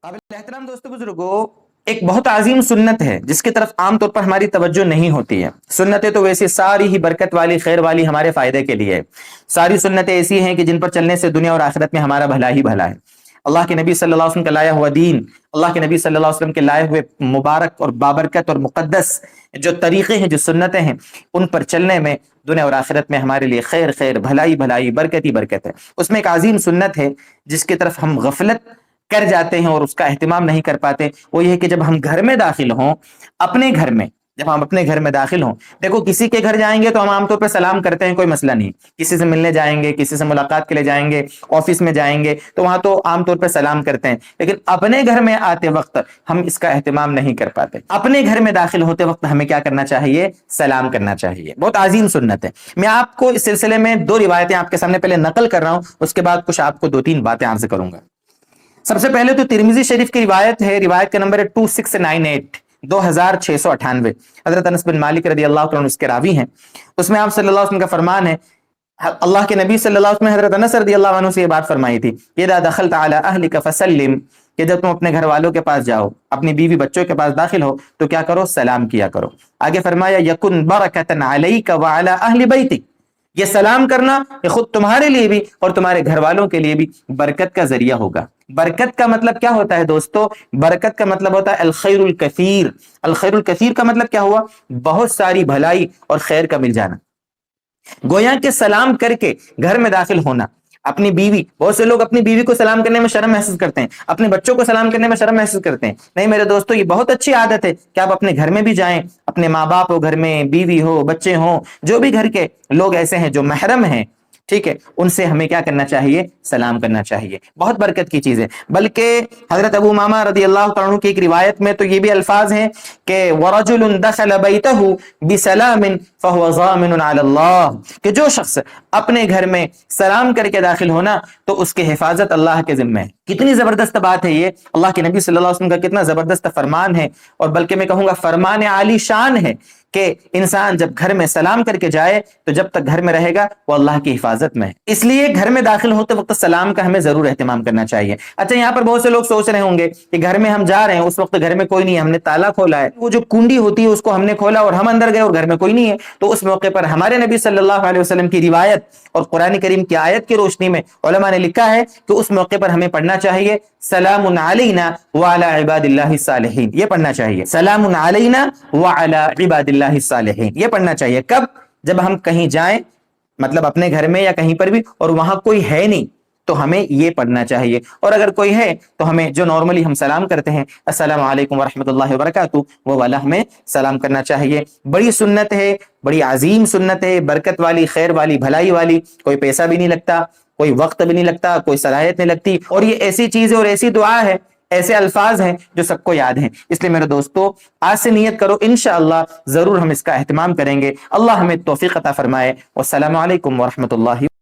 قابل احترام دوستوں بزرگوں، ایک بہت عظیم سنت ہے جس کی طرف عام طور پر ہماری توجہ نہیں ہوتی ہے۔ سنتیں تو ویسے ساری ہی برکت والی، خیر والی، ہمارے فائدے کے لیے ہے۔ ساری سنتیں ایسی ہیں کہ جن پر چلنے سے دنیا اور آخرت میں ہمارا بھلا ہی بھلا ہے۔ اللہ کے نبی صلی اللہ علیہ وسلم کا لایا ہوا دین، اللہ کے نبی صلی اللہ علیہ وسلم کے لائے ہوئے مبارک اور بابرکت اور مقدس جو طریقے ہیں، جو سنتیں ہیں، ان پر چلنے میں دنیا اور آخرت میں ہمارے لیے خیر خیر، بھلائی بھلائی، برکت ہی برکت ہے۔ اس میں ایک عظیم سنت ہے جس کی طرف ہم غفلت کر جاتے ہیں اور اس کا اہتمام نہیں کر پاتے۔ وہ یہ کہ جب ہم گھر میں داخل ہوں، اپنے گھر میں، جب ہم اپنے گھر میں داخل ہوں، دیکھو کسی کے گھر جائیں گے تو ہم عام طور پہ سلام کرتے ہیں، کوئی مسئلہ نہیں۔ کسی سے ملنے جائیں گے، کسی سے ملاقات کے لیے جائیں گے، آفس میں جائیں گے تو وہاں تو عام طور پہ سلام کرتے ہیں، لیکن اپنے گھر میں آتے وقت ہم اس کا اہتمام نہیں کر پاتے۔ اپنے گھر میں داخل ہوتے وقت ہمیں کیا کرنا چاہیے؟ سلام کرنا چاہیے۔ بہت عظیم سنت ہے۔ میں آپ کو اس سلسلے میں دو روایتیں آپ کے سامنے پہلے نقل کر رہا ہوں، اس کے بعد کچھ آپ کو دو تین باتیں عرض کروں گا۔ سب سے پہلے تو ترمذی شریف کی روایت ہے، روایت کا نمبر ہے 2698، 2698۔ حضرت انس بن مالک رضی اللہ عنہ اس کے راوی ہیں۔ اس میں آپ صلی اللہ علیہ وسلم کا فرمان ہے، اللہ کے نبی صلی اللہ علیہ وسلم نے حضرت انس رضی اللہ عنہ سے یہ بات فرمائی تھی، اذا دخلت علی اہلک فسلم، کہ جب تم اپنے گھر والوں کے پاس جاؤ، اپنی بیوی بچوں کے پاس داخل ہو تو کیا کرو؟ سلام کیا کرو۔ آگے فرمایا یکن برکۃ علیک وعلی اہل بیتک، یہ سلام کرنا یہ خود تمہارے لیے بھی اور تمہارے گھر والوں کے لیے بھی برکت کا ذریعہ ہوگا۔ برکت کا مطلب کیا ہوتا ہے دوستو؟ برکت کا مطلب ہوتا ہے الخیر الکثیر۔ الخیر الکثیر کا مطلب کیا ہوا؟ بہت ساری بھلائی اور خیر کا مل جانا۔ گویا کہ سلام کر کے گھر میں داخل ہونا، اپنی بیوی، بہت سے لوگ اپنی بیوی کو سلام کرنے میں شرم محسوس کرتے ہیں، اپنے بچوں کو سلام کرنے میں شرم محسوس کرتے ہیں۔ نہیں میرے دوستو، یہ بہت اچھی عادت ہے کہ آپ اپنے گھر میں بھی جائیں، اپنے ماں باپ ہو گھر میں، بیوی ہو، بچے ہوں، جو بھی گھر کے لوگ ایسے ہیں جو محرم ہیں، ٹھیک ہے، ان سے ہمیں کیا کرنا چاہیے؟ سلام کرنا چاہیے۔ بہت برکت کی چیز ہے۔ بلکہ حضرت ابو امامہ رضی اللہ تعالیٰ عنہ کی ایک روایت میں تو یہ بھی الفاظ ہیں کہ وَرَجُلٌ دَخَلَ بَيْتَهُ بِسَلَامٍ فَهُوَ ضَامِنٌ عَلَى اللَّهِ، کہ جو شخص اپنے گھر میں سلام کر کے داخل ہونا تو اس کی حفاظت اللہ کے ذمہ ہے۔ کتنی زبردست بات ہے یہ، اللہ کے نبی صلی اللہ علیہ وسلم کا کتنا زبردست فرمان ہے، اور بلکہ میں کہوں گا فرمان عالی شان ہے کہ انسان جب گھر میں سلام کر کے جائے تو جب تک گھر میں رہے گا وہ اللہ کی حفاظت میں ہے۔ اس لیے گھر میں داخل ہوتے وقت سلام کا ہمیں ضرور اہتمام کرنا چاہیے۔ اچھا، یہاں پر بہت سے لوگ سوچ رہے ہوں گے کہ گھر میں ہم جا رہے ہیں، اس وقت گھر میں کوئی نہیں ہے، ہم نے تالا کھولا ہے، وہ جو کنڈی ہوتی ہے اس کو ہم نے کھولا اور ہم اندر گئے اور گھر میں کوئی نہیں ہے، تو اس موقع پر ہمارے نبی صلی اللہ علیہ وسلم کی روایت اور قرآن کریم کی آیت کی روشنی میں علماء نے لکھا ہے کہ اس موقع پر ہمیں پڑھنا چاہیے سلام علینا وعلی عباد اللہ الصالحین۔ یہ پڑھنا چاہیے سلام علینا وعلی عباد اللہ الصالحین، یہ پڑھنا چاہیے۔ کب؟ جب ہم کہیں جائیں، مطلب اپنے گھر میں یا کہیں پر بھی، اور وہاں کوئی ہے نہیں تو ہمیں یہ پڑھنا چاہیے، اور اگر کوئی ہے تو ہمیں جو نارملی ہم سلام کرتے ہیں السلام علیکم ورحمۃ اللہ وبرکاتہ، وہ والا ہمیں سلام کرنا چاہیے۔ بڑی سنت ہے، بڑی عظیم سنت ہے، برکت والی، خیر والی، بھلائی والی، کوئی پیسہ بھی نہیں لگتا، کوئی وقت بھی نہیں لگتا، کوئی صلاحیت نہیں لگتی، اور یہ ایسی چیز ہے اور ایسی دعا ہے، ایسے الفاظ ہیں جو سب کو یاد ہیں۔ اس لیے میرے دوستو، آج سے نیت کرو، انشاءاللہ ضرور ہم اس کا اہتمام کریں گے۔ اللہ ہمیں توفیق عطا فرمائے۔ والسلام علیکم ورحمۃ اللہ۔